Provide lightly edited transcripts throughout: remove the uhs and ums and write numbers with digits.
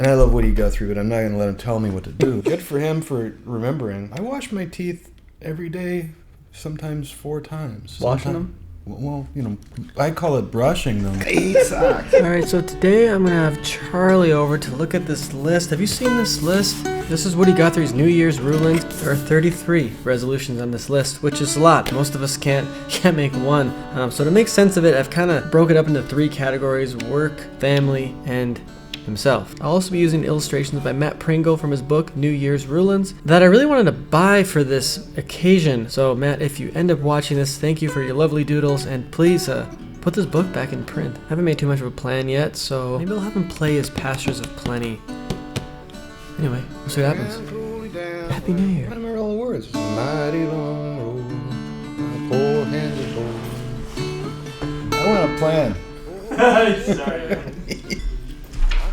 And I love Woody Guthrie, but I'm not going to let him tell me what to do. Good for him for remembering. I wash my teeth every day, sometimes 4 times. Washing them? Well, I call it brushing them. Alright, so today I'm going to have Charlie over to look at this list. Have you seen this list? This is Woody Guthrie's New Year's Rulin. There are 33 resolutions on this list, which is a lot. Most of us can't make one. So to make sense of it, I've kind of broke it up into 3 categories: work, family, and himself. I'll also be using illustrations by Matt Pringle from his book New Year's Rulins that I really wanted to buy for this occasion. So Matt, if you end up watching this, thank you for your lovely doodles, and please put this book back in print. I haven't made too much of a plan yet, so maybe I'll have him play his Pastures of Plenty. Anyway, we'll see what happens. Happy New Year. I don't remember all the words. It's a mighty long road, a poor-handed boy. I want a plan. Sorry.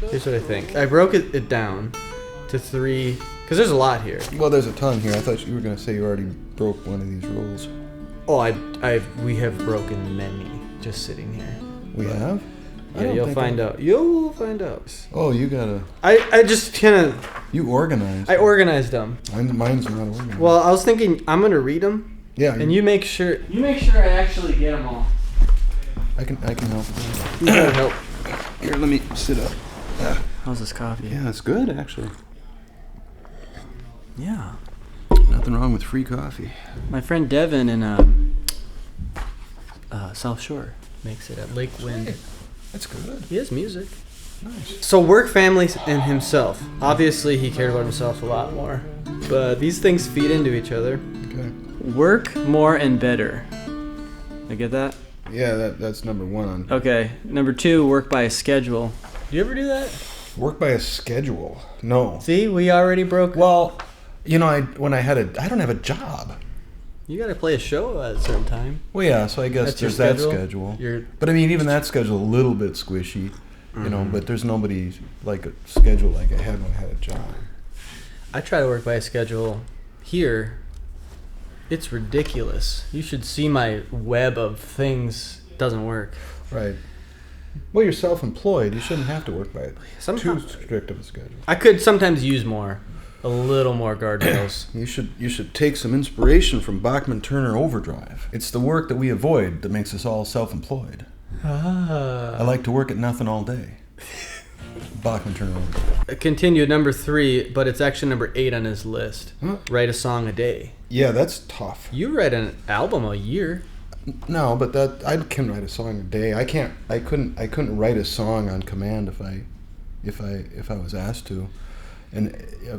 Here's what I think. I broke it down to 3, because there's a lot here. Well, there's a ton here. I thought you were going to say you already broke one of these rules. Oh, we have broken many just sitting here. We have? Yeah, you'll find out. You'll find out. Oh, you gotta... I just kind of... You organized. I organized them. Mine's not organized. Well, I was thinking I'm going to read them. Yeah. And you make sure I actually get them all. I can help. You gotta help. Here, let me sit up. How's this coffee? Yeah, it's good, actually. Yeah. Nothing wrong with free coffee. My friend Devin in South Shore makes it at Lake Wind. Hey, that's good. He has music. Nice. So work, family, and himself. Obviously, he cared about himself a lot more. But these things feed into each other. Okay. Work more and better. I get that? Yeah, that's number 1 on... Okay. Number 2, work by a schedule. Do you ever do that? Work by a schedule. No. See, we already broke... Well, I don't have a job. You gotta play a show at a certain time. Well, yeah, so I guess That's there's your that schedule. Your... But I mean, even that schedule a little bit squishy, but there's nobody like a schedule like I had when I had a job. I try to work by a schedule here. It's ridiculous. You should see my web of things. Doesn't work. Right. Well, you're self-employed. You shouldn't have to work by too strict of a schedule. I could sometimes use a little more guardrails. You should take some inspiration from Bachman Turner Overdrive. It's the work that we avoid that makes us all self-employed. I like to work at nothing all day. Bachman Turner Overdrive. Continue number 3, but it's actually number 8 on his list. Huh? Write a song a day. Yeah, that's tough. You write an album a year. No, but I can write a song a day. I couldn't write a song on command if I was asked to. And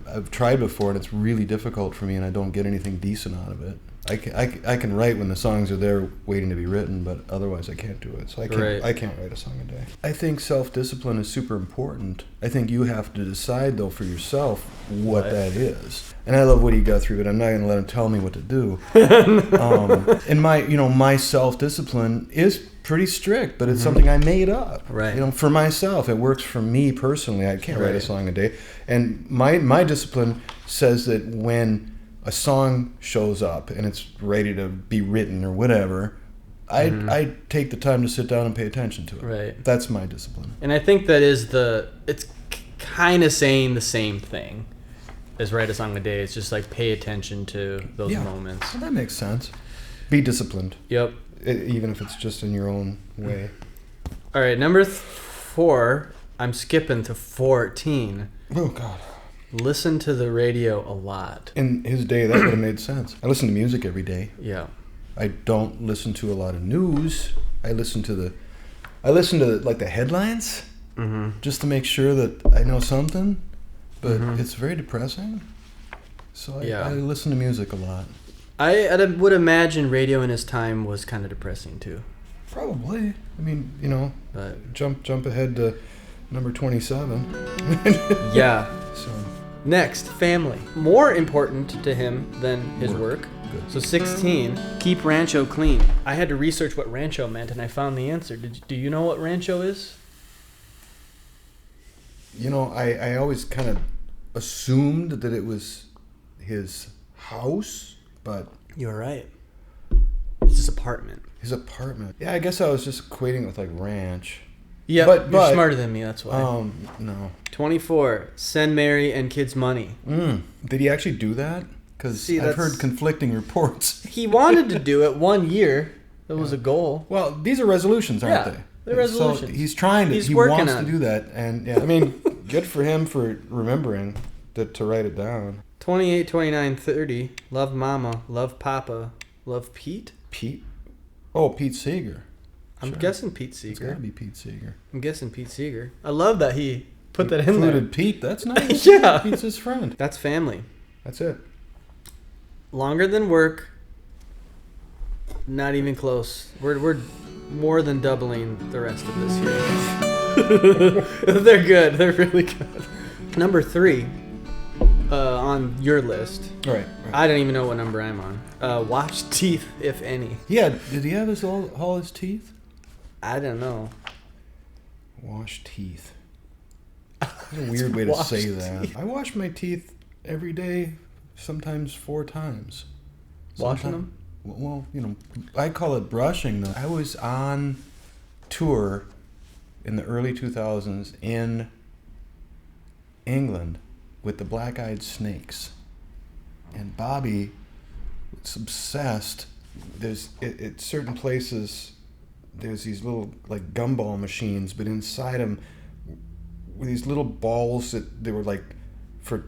I've tried before, and it's really difficult for me, and I don't get anything decent out of it. I can write when the songs are there waiting to be written, but otherwise I can't do it. So I can't write a song a day. I think self-discipline is super important. I think you have to decide, though, for yourself what that is. And I love Woody Guthrie, but I'm not going to let him tell me what to do. And my self-discipline is pretty strict, but it's something I made up. Right. For myself, it works for me personally. I can't write a song a day. And my discipline says that when a song shows up and it's ready to be written or whatever, I take the time to sit down and pay attention to it. Right. That's my discipline. And I think that is it's kind of saying the same thing as write a song a day. It's just like pay attention to those moments. Well, that makes sense. Be disciplined. Yep. Even if it's just in your own way. All right, number 4, I'm skipping to 14. Oh, God. Listen to the radio a lot. In his day, that would have made sense. I listen to music every day. Yeah. I don't listen to a lot of news. I listen to like the headlines, just to make sure that I know something. But it's very depressing. So I listen to music a lot. I would imagine radio in his time was kind of depressing too. Probably. I mean, but jump ahead to number 27. Yeah. So next, family. More important to him than his work. Good. So 16, keep Rancho clean. I had to research what Rancho meant, and I found the answer. Do you know what Rancho is? I always kind of assumed that it was his house, but... You're right. It's his apartment. His apartment. Yeah, I guess I was just equating it with, like, ranch. Yeah, but you're smarter than me, that's why. No. 24, send Mary and kids money. Did he actually do that? Because I've heard conflicting reports. He wanted to do it 1 year. That was a goal. Well, these are resolutions, aren't they? They're resolutions. So he's trying to. He working wants on to do that, and I mean, good for him for remembering to write it down. 28, 29, 30. Love Mama, love Papa, love Pete. Pete? Oh, Pete Seeger. I'm guessing Pete Seeger. It's got to be Pete Seeger. I'm guessing Pete Seeger. I love that he put that in there. Included Pete. That's nice. Yeah. Pete's his friend. That's family. That's it. Longer than work. Not even close. We're more than doubling the rest of this year. They're good. They're really good. Number 3 on your list. Right. I don't even know what number I'm on. Wash teeth, if any. Yeah. Did he have all his teeth? I don't know. Wash teeth. That's a weird way to say that. I wash my teeth every day, sometimes 4 times. Washing them? Well, I call it brushing though. I was on tour in the early 2000s in England with the Black Eyed Snakes. And Bobby was obsessed. There's at certain places there's these little like gumball machines, but inside them were these little balls that they were like for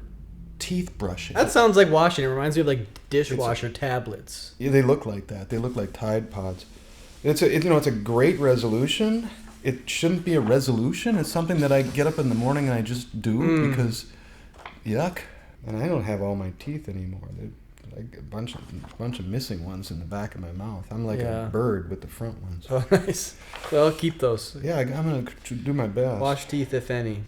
teeth brushing. That sounds like washing. It reminds me of like dishwasher tablets. Yeah, they look like that. They look like Tide Pods. It's a great resolution. It shouldn't be a resolution. It's something that I get up in the morning and I just do because yuck. And I don't have all my teeth anymore. They're like a bunch of missing ones in the back of my mouth. I'm like a bird with the front ones. Oh, nice. Well, keep those. Yeah, I'm gonna do my best. Wash teeth, if any.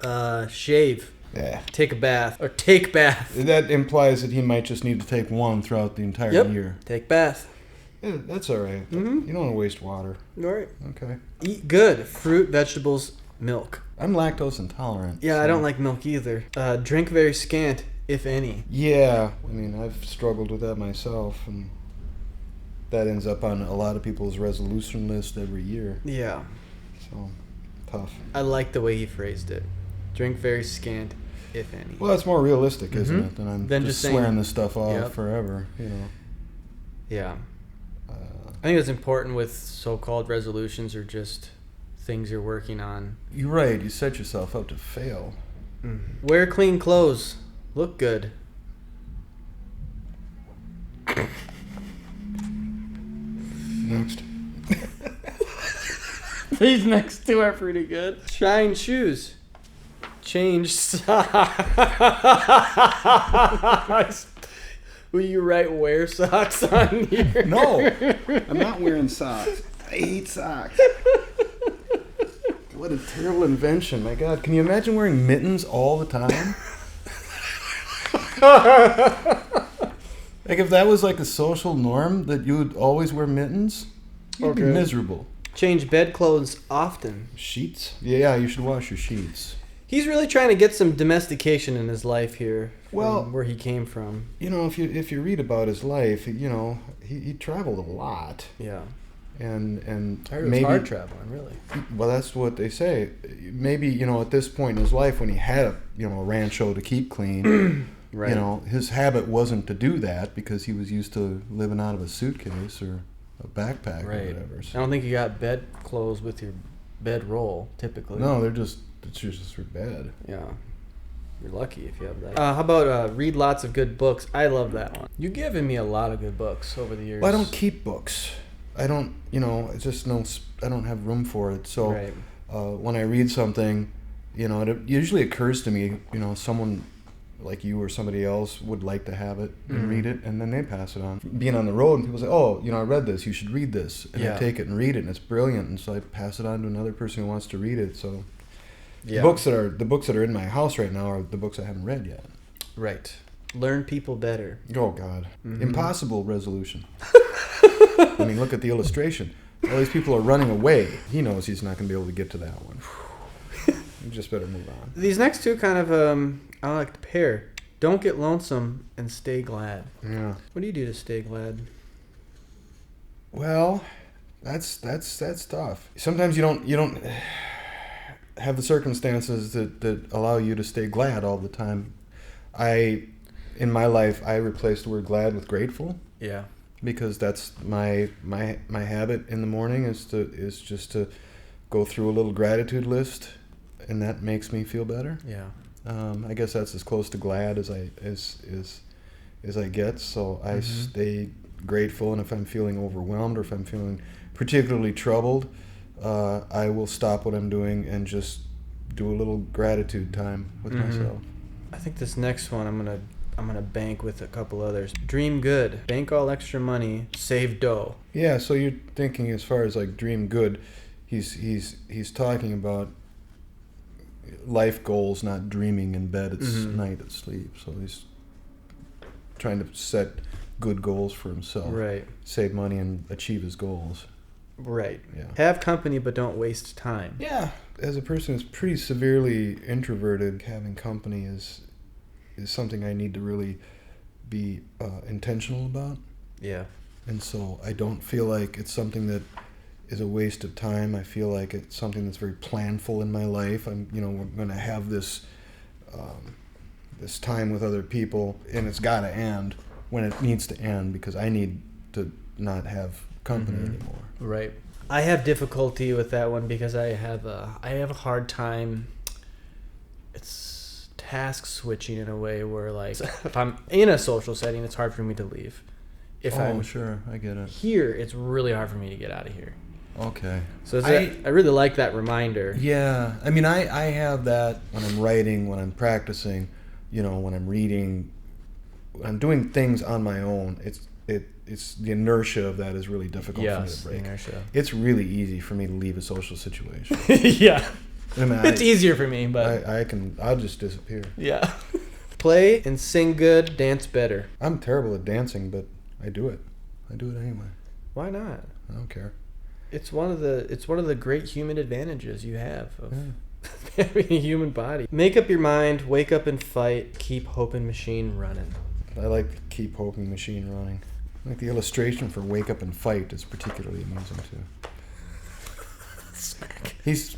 Shave. Yeah. Take a bath. Or take bath. That implies that he might just need to take one throughout the entire year. Take bath. Yeah, that's all right. You don't want to waste water. All right. Okay. Eat good. Fruit, vegetables, milk. I'm lactose intolerant. Yeah, so. I don't like milk either. Drink very scant, if any. Yeah. I mean, I've struggled with that myself, and that ends up on a lot of people's resolution list every year. Yeah. So, tough. I like the way he phrased it. Drink very scant, if any. Well, that's more realistic, isn't it? Than I'm just saying, swearing this stuff off forever, Yeah. I think it's important with so-called resolutions or just things you're working on. You're right. You set yourself up to fail. Wear clean clothes. Look good. Next. These next 2 are pretty good. Shine shoes. Change socks. Will you write wear socks on here? No, I'm not wearing socks. I hate socks. What a terrible invention. My God, can you imagine wearing mittens all the time? Like if that was like a social norm that you would always wear mittens, you'd be miserable. Change bedclothes often. Sheets? Yeah, you should wash your sheets. He's really trying to get some domestication in his life here. Well, where he came from. If you read about his life, he traveled a lot. Yeah. And I heard it was hard traveling, really. Well, that's what they say. Maybe at this point in his life, when he had a Rancho to keep clean, right. His habit wasn't to do that because he was used to living out of a suitcase or a backpack or whatever. So. I don't think you got bed clothes with your bed roll typically. No, it's just for bed. Yeah. You're lucky if you have that. How about read lots of good books? I love that one. You've given me a lot of good books over the years. Well, I don't keep books. I don't, it's just I don't have room for it. So when I read something, it usually occurs to me, someone like you or somebody else would like to have it and read it, and then they pass it on. Being on the road, and people say, oh, I read this, you should read this. And I take it and read it, and it's brilliant. And so I pass it on to another person who wants to read it. So the books that are in my house right now are the books I haven't read yet. Right. Learn people better. Oh, God. Impossible resolution. I mean, look at the illustration. All these people are running away. He knows he's not going to be able to get to that one. You just better move on. These next 2 kind of, I like to pair. Don't get lonesome and stay glad. Yeah. What do you do to stay glad? Well, that's tough. Sometimes you don't. have the circumstances that allow you to stay glad all the time. In my life, I replaced the word glad with grateful. Yeah. Because that's my habit in the morning is just to go through a little gratitude list, and that makes me feel better. Yeah. I guess that's as close to glad as I get. So I stay grateful, and if I'm feeling overwhelmed or if I'm feeling particularly troubled, I will stop what I'm doing and just do a little gratitude time with myself. I think this next one I'm gonna bank with a couple others. Dream good. Bank all extra money. Save dough. Yeah. So you're thinking as far as like dream good, he's talking about life goals, not dreaming in bed at night at sleep. So he's trying to set good goals for himself. Right. Save money and achieve his goals. Right. Yeah. Have company, but don't waste time. Yeah. As a person who's pretty severely introverted, having company is something I need to really be intentional about. Yeah. And so I don't feel like it's something that is a waste of time. I feel like it's something that's very planful in my life. We're going to have this time with other people, and it's got to end when it needs to end because I need to not have company anymore. Right. I have difficulty with that one because I have a hard time. It's task switching in a way where, like, if I'm in a social setting, it's hard for me to leave. If I'm sure, I get it. here, it's really hard for me to get out of here. Okay. So I really like that reminder. Yeah. I mean, I have that when I'm writing, when I'm practicing, when I'm reading, when I'm doing things on my own. It's the inertia of that is really difficult for me to break. Inertia. It's really easy for me to leave a social situation. Yeah. I mean, it's easier for me, but I'll just disappear. Yeah. Play and sing good, dance better. I'm terrible at dancing, but I do it. I do it anyway. Why not? I don't care. It's one of the great human advantages you have of having a human body. Make up your mind, wake up and fight, keep hoping machine running. I like to keep hoping machine running. I think the illustration for wake up and fight is particularly amusing too. Smack. He's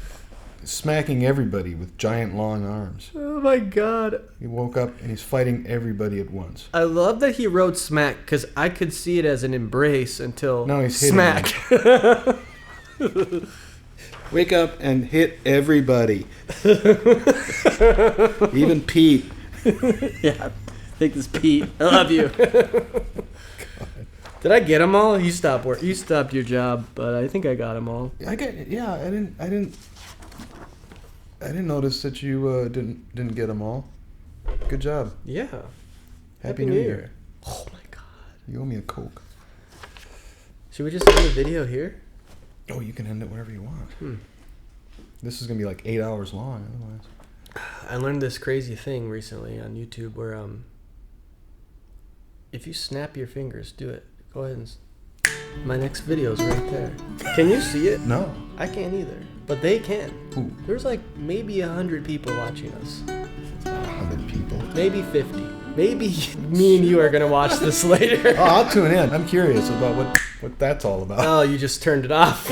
smacking everybody with giant long arms. Oh my god. He woke up and he's fighting everybody at once. I love that he wrote smack because I could see it as an embrace until No, he's hitting smack. Wake up and hit everybody. Even Pete. Yeah. Take this, Pete. I love you. Did I get them all? You stopped work. You stopped your job, but I think I got them all. I didn't notice that you didn't get them all. Good job. Yeah. Happy New Year. Oh my god. You owe me a Coke. Should we just end the video here? Oh, you can end it wherever you want. This is gonna be like 8 hours long otherwise. I learned this crazy thing recently on YouTube where if you snap your fingers, do it. Go ahead and. My next video's right there. Can you see it? No. I can't either, but they can. Ooh. There's like maybe 100 people watching us. 100 people. Maybe 50. Maybe me and you are gonna watch this later. Oh, I'll tune in. I'm curious about what that's all about. Oh, you just turned it off.